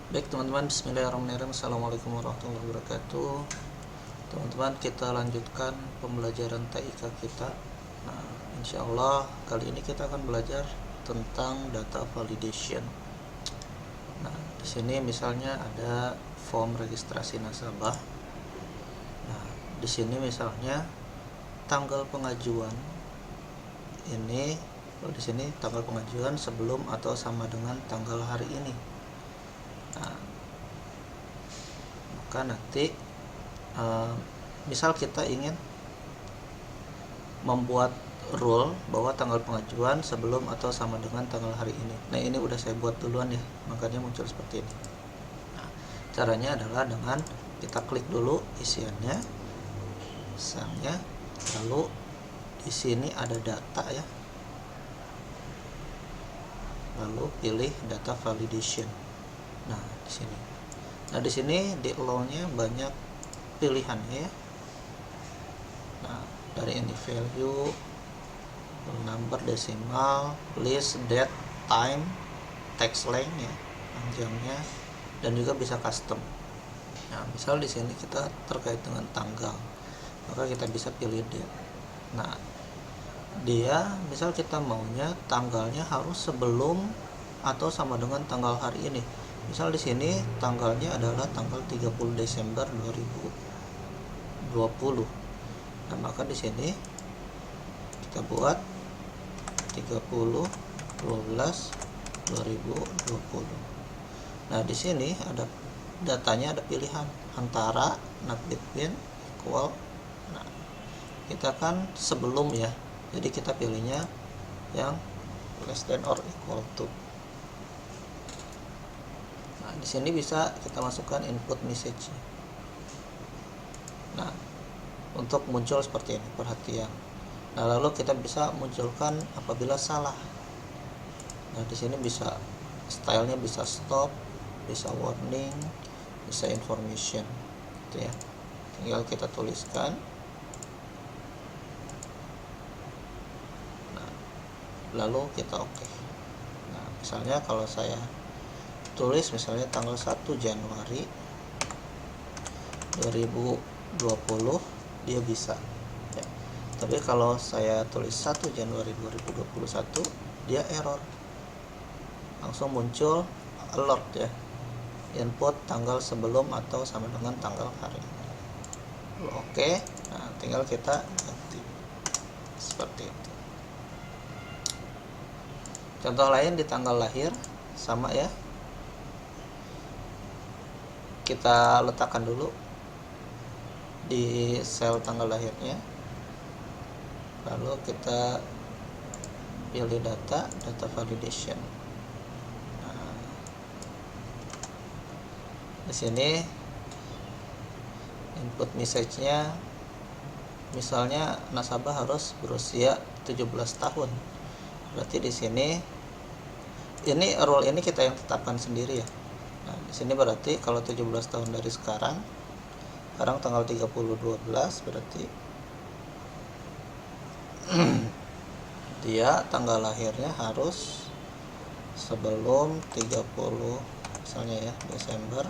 Baik teman-teman, bismillahirrahmanirrahim. Assalamualaikum warahmatullahi wabarakatuh. Teman-teman, kita lanjutkan pembelajaran TIK kita. Nah, insya Allah kali ini kita akan belajar tentang data validation. Nah, di sini misalnya ada form registrasi nasabah. Nah, di sini misalnya tanggal pengajuan ini, di sini tanggal pengajuan sebelum atau sama dengan tanggal hari ini. Nah, maka nanti misal kita ingin membuat rule bahwa tanggal pengajuan sebelum atau sama dengan tanggal hari ini. Nah, ini udah saya buat duluan ya, makanya muncul seperti ini. Nah, caranya adalah dengan kita klik dulu isiannya, misalnya, lalu di sini ada data ya, lalu pilih data validation. Nah, di sini. Nah, di sini di allow-nya banyak pilihan ya. Nah, dari ini value, number, desimal, list, date, time, text length ya, panjangnya, dan juga bisa custom. Nah, misal di sini kita terkait dengan tanggal, maka kita bisa pilih date. Nah, dia misal kita maunya tanggalnya harus sebelum atau sama dengan tanggal hari ini. Misal di sini tanggalnya adalah tanggal 30 Desember 2020. Nah, maka di sini kita buat 30/12/2020. Nah, di sini ada datanya, ada pilihan antara not between, equal. Nah, kita kan sebelum ya. Jadi kita pilihnya yang less than or equal to. Nah, di sini bisa kita masukkan input message. Nah, untuk muncul seperti ini, perhatian. Nah, lalu kita bisa munculkan apabila salah. Nah, di sini bisa stylenya bisa stop, bisa warning, bisa information, gitu ya. Tinggal kita tuliskan. Nah, lalu kita oke. Nah, misalnya kalau saya tulis misalnya tanggal 1 Januari 2020, dia bisa ya. Tapi kalau saya tulis 1 Januari 2021, dia error, langsung muncul alert ya, input tanggal sebelum atau sama dengan tanggal hari. Oke, nah tinggal kita ganti seperti itu. Contoh lain di tanggal lahir sama ya, kita letakkan dulu di sel tanggal lahirnya, lalu kita pilih data validation. Nah, di sini input message-nya misalnya nasabah harus berusia 17 tahun. Berarti di sini ini rule ini kita yang tetapkan sendiri ya. Nah, di sini berarti kalau 17 tahun dari sekarang tanggal 30/12, berarti dia tanggal lahirnya harus sebelum 30 misalnya ya Desember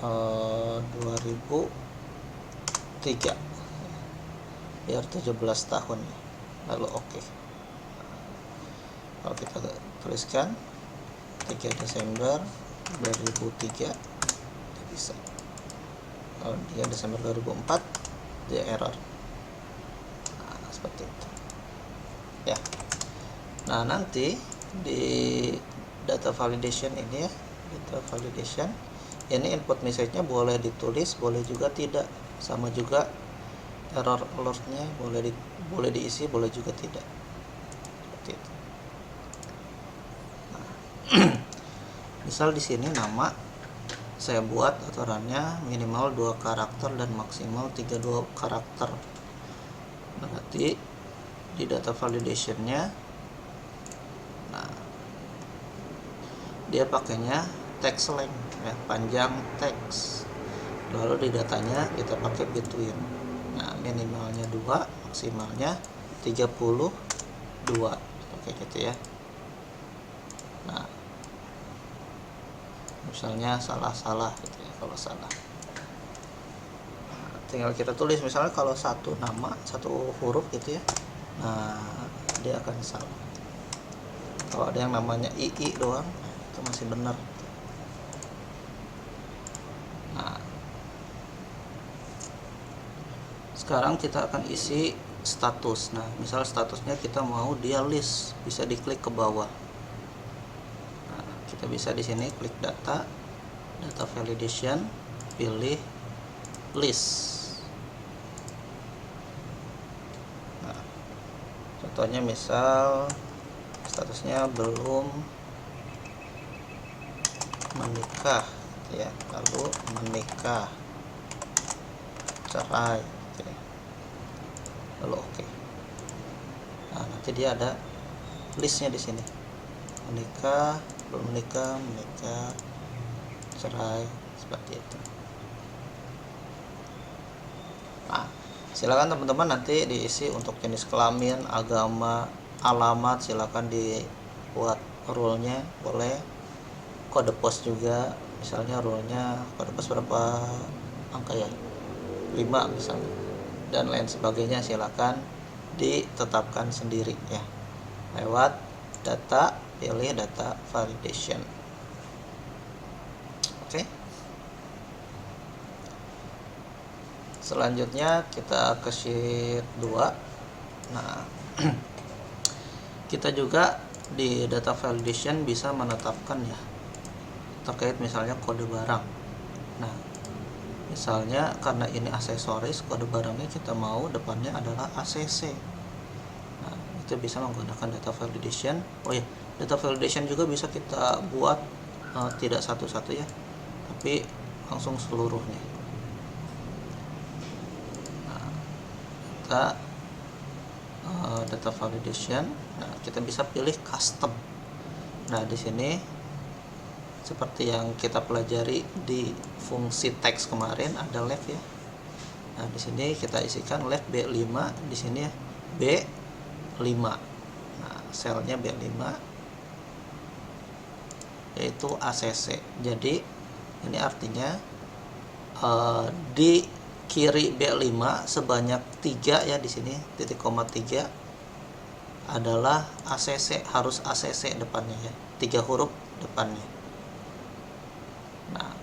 2003, biar 17 tahun. Lalu oke. Kalau kita tuliskan 3 Desember 2003, dia bisa. Kalau dia Desember 2004, dia error. Nah, seperti itu ya. Nah, nanti di data validation ini ya, data validation ini input message-nya boleh ditulis, boleh juga tidak. Sama juga error alert-nya boleh diisi, boleh juga tidak. Seperti itu. Nah, misal di sini nama saya buat aturannya minimal 2 karakter dan maksimal 32 karakter. Berarti di data validation-nya, nah, dia pakainya text length ya, panjang teks. Lalu di datanya kita pakai between. Nah, minimalnya 2, maksimalnya 32. Oke gitu ya. Nah, misalnya salah gitu ya. Kalau salah, nah, tinggal kita tulis misalnya kalau satu nama satu huruf gitu ya, nah dia akan salah. Kalau ada yang namanya II doang, nah, itu masih benar. Nah, sekarang kita akan isi status. Nah, misal statusnya kita mau dia list, bisa diklik ke bawah. Nah, kita bisa di sini klik data validation, pilih list. Nah, contohnya misal statusnya belum menikah ya, lalu menikah, cerai gitu ya. Lalu oke. Nah, nanti dia ada listnya di sini, menikah, belum menikah, menikah, cerai, seperti itu. Nah, silakan teman-teman nanti diisi untuk jenis kelamin, agama, alamat, silakan dibuat rule-nya, boleh. Kode pos juga, misalnya rule-nya kode pos berapa angka ya, 5 misalnya, dan lain sebagainya, silakan ditetapkan sendiri ya lewat data, pilih data validation. Oke. Selanjutnya kita ke sheet 2. Nah, kita juga di data validation bisa menetapkan ya terkait misalnya kode barang. Nah, misalnya karena ini aksesoris, kode barangnya kita mau depannya adalah ACC. Nah, itu bisa menggunakan data validation. Oh ya, data validation juga bisa kita buat tidak satu-satu ya, tapi langsung seluruhnya. Nah, kita data validation. Nah, kita bisa pilih custom. Nah, di sini seperti yang kita pelajari di fungsi teks kemarin, ada left ya. Nah, di sini kita isikan left B5, di sini B5. Nah, selnya B5 yaitu ACC. Jadi ini artinya di kiri B5 sebanyak 3 ya, di sini titik koma 3 adalah ACC, harus ACC depannya ya, 3 huruf depannya. Nah,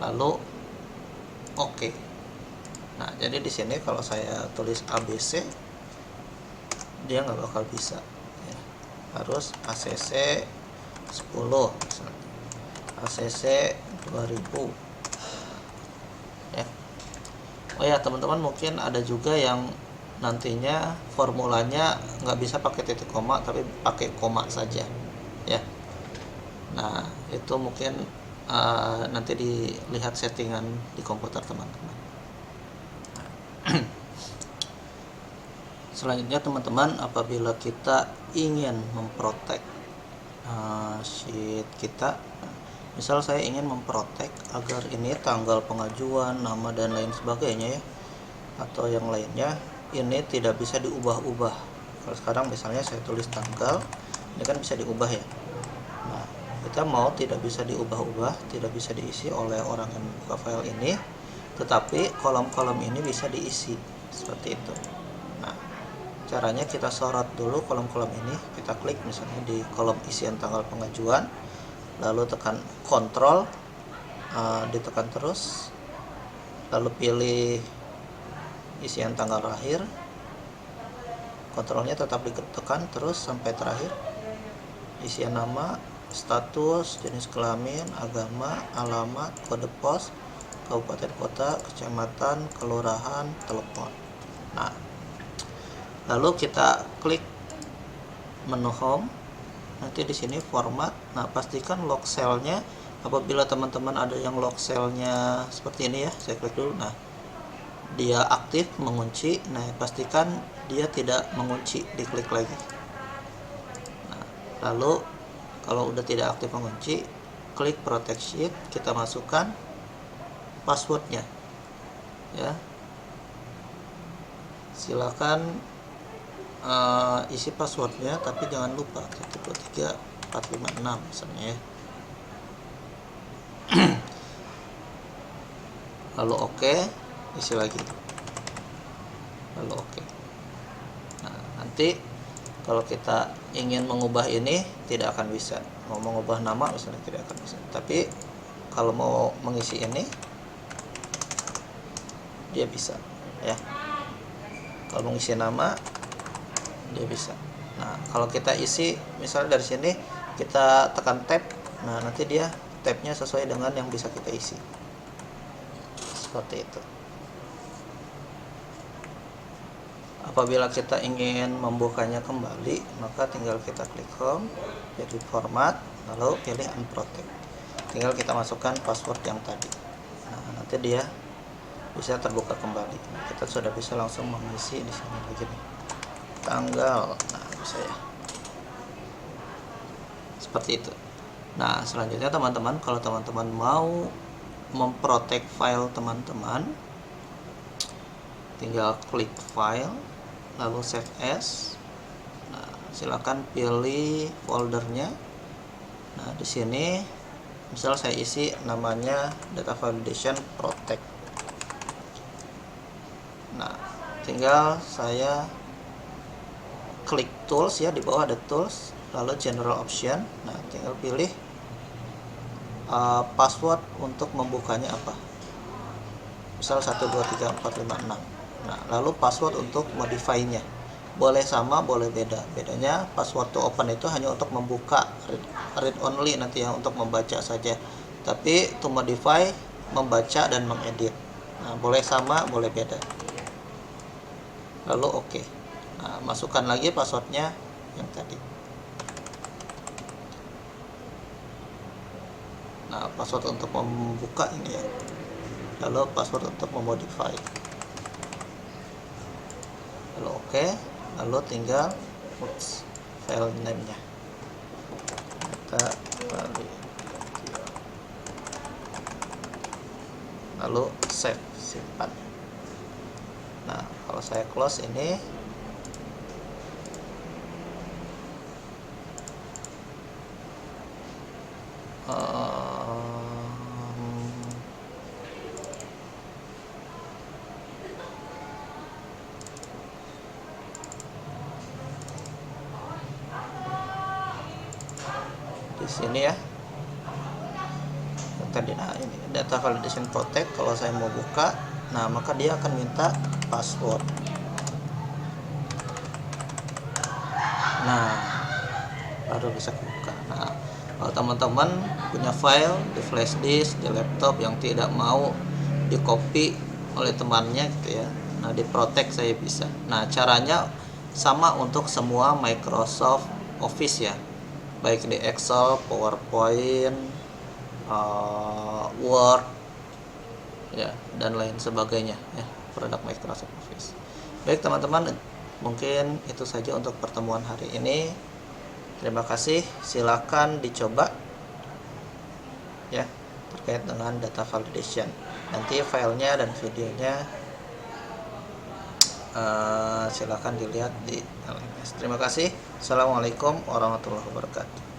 lalu oke. Nah, jadi di sini kalau saya tulis ABC, dia nggak bakal bisa ya. Harus ACC 10 misalnya, ACC 2000 ya. Oh ya teman-teman, mungkin ada juga yang nantinya formulanya nggak bisa pakai titik koma tapi pakai koma saja ya. Nah, itu mungkin nanti dilihat settingan di komputer teman-teman. Selanjutnya teman-teman, apabila kita ingin memprotek sheet kita, misal saya ingin memprotek agar ini tanggal pengajuan, nama dan lain sebagainya ya, atau yang lainnya ini tidak bisa diubah-ubah. Kalau sekarang misalnya saya tulis tanggal, ini kan bisa diubah ya. Nah, kita mau tidak bisa diubah-ubah, tidak bisa diisi oleh orang yang buka file ini, tetapi kolom-kolom ini bisa diisi seperti itu. Nah, caranya kita sorot dulu kolom-kolom ini, kita klik misalnya di kolom isian tanggal pengajuan, lalu tekan Ctrl, ditekan terus, lalu pilih isian tanggal lahir, Ctrl-nya tetap ditekan terus sampai terakhir, isian nama, status, jenis kelamin, agama, alamat, kode pos, kabupaten kota, kecamatan, kelurahan, telepon. Nah, lalu kita klik menu home, nanti di sini format. Nah, pastikan lock cell-nya, apabila teman-teman ada yang lock cell-nya seperti ini ya, saya klik dulu. Nah, dia aktif mengunci. Nah, pastikan dia tidak mengunci, diklik lagi. Nah, lalu kalau udah tidak aktif mengunci, klik protect sheet, kita masukkan passwordnya ya. Silakan isi passwordnya, tapi jangan lupa 123 456 misalnya ya. lalu oke, isi lagi, lalu oke. Nah, nanti kalau kita ingin mengubah ini tidak akan bisa. Mau mengubah nama misalnya tidak akan bisa. Tapi kalau mau mengisi ini dia bisa, ya. Kalau mengisi nama dia bisa. Nah, kalau kita isi misalnya dari sini kita tekan tab, nah nanti dia tabnya sesuai dengan yang bisa kita isi. Seperti itu. Apabila kita ingin membukanya kembali, maka tinggal kita klik home, pilih format, lalu pilih unprotect. Tinggal kita masukkan password yang tadi. Nah, nanti dia bisa terbuka kembali. Nah, kita sudah bisa langsung mengisi di sini begini. Tanggal, nah bisa ya. Seperti itu. Nah, selanjutnya teman-teman, kalau teman-teman mau memprotek file teman-teman, tinggal klik file, lalu save as. Nah, silakan pilih foldernya. Nah, di sini misal saya isi namanya data validation protect. Nah, tinggal saya klik tools ya, di bawah ada tools, lalu general option. Nah, tinggal pilih password untuk membukanya apa, misal 123456. Nah, lalu password untuk modify-nya boleh sama boleh beda. Bedanya password to open itu hanya untuk membuka, read only nanti ya, untuk membaca saja. Tapi to modify membaca dan mengedit. Nah, boleh sama boleh beda. Lalu oke. Nah, masukkan lagi passwordnya yang tadi. Nah, password untuk membuka ini ya. Lalu password untuk memodify. Lalu oke. Lalu tinggal file name-nya. Data validation. Lalu save, simpan. Nah, kalau saya close ini, di sini ya tadi. Nah, ini data validation protect. Kalau saya mau buka, nah maka dia akan minta password. Nah, baru bisa buka. Nah, kalau teman-teman punya file di flash disk, di laptop yang tidak mau di copy oleh temannya gitu ya, nah di protect saya bisa. Nah, caranya sama untuk semua Microsoft Office ya, baik di Excel, PowerPoint, Word ya, dan lain sebagainya ya, produk Microsoft Office. Baik teman-teman, mungkin itu saja untuk pertemuan hari ini. Terima kasih, silakan dicoba ya terkait dengan data validation. Nanti filenya dan videonya silakan dilihat di LMS. Terima kasih. Assalamualaikum warahmatullahi wabarakatuh.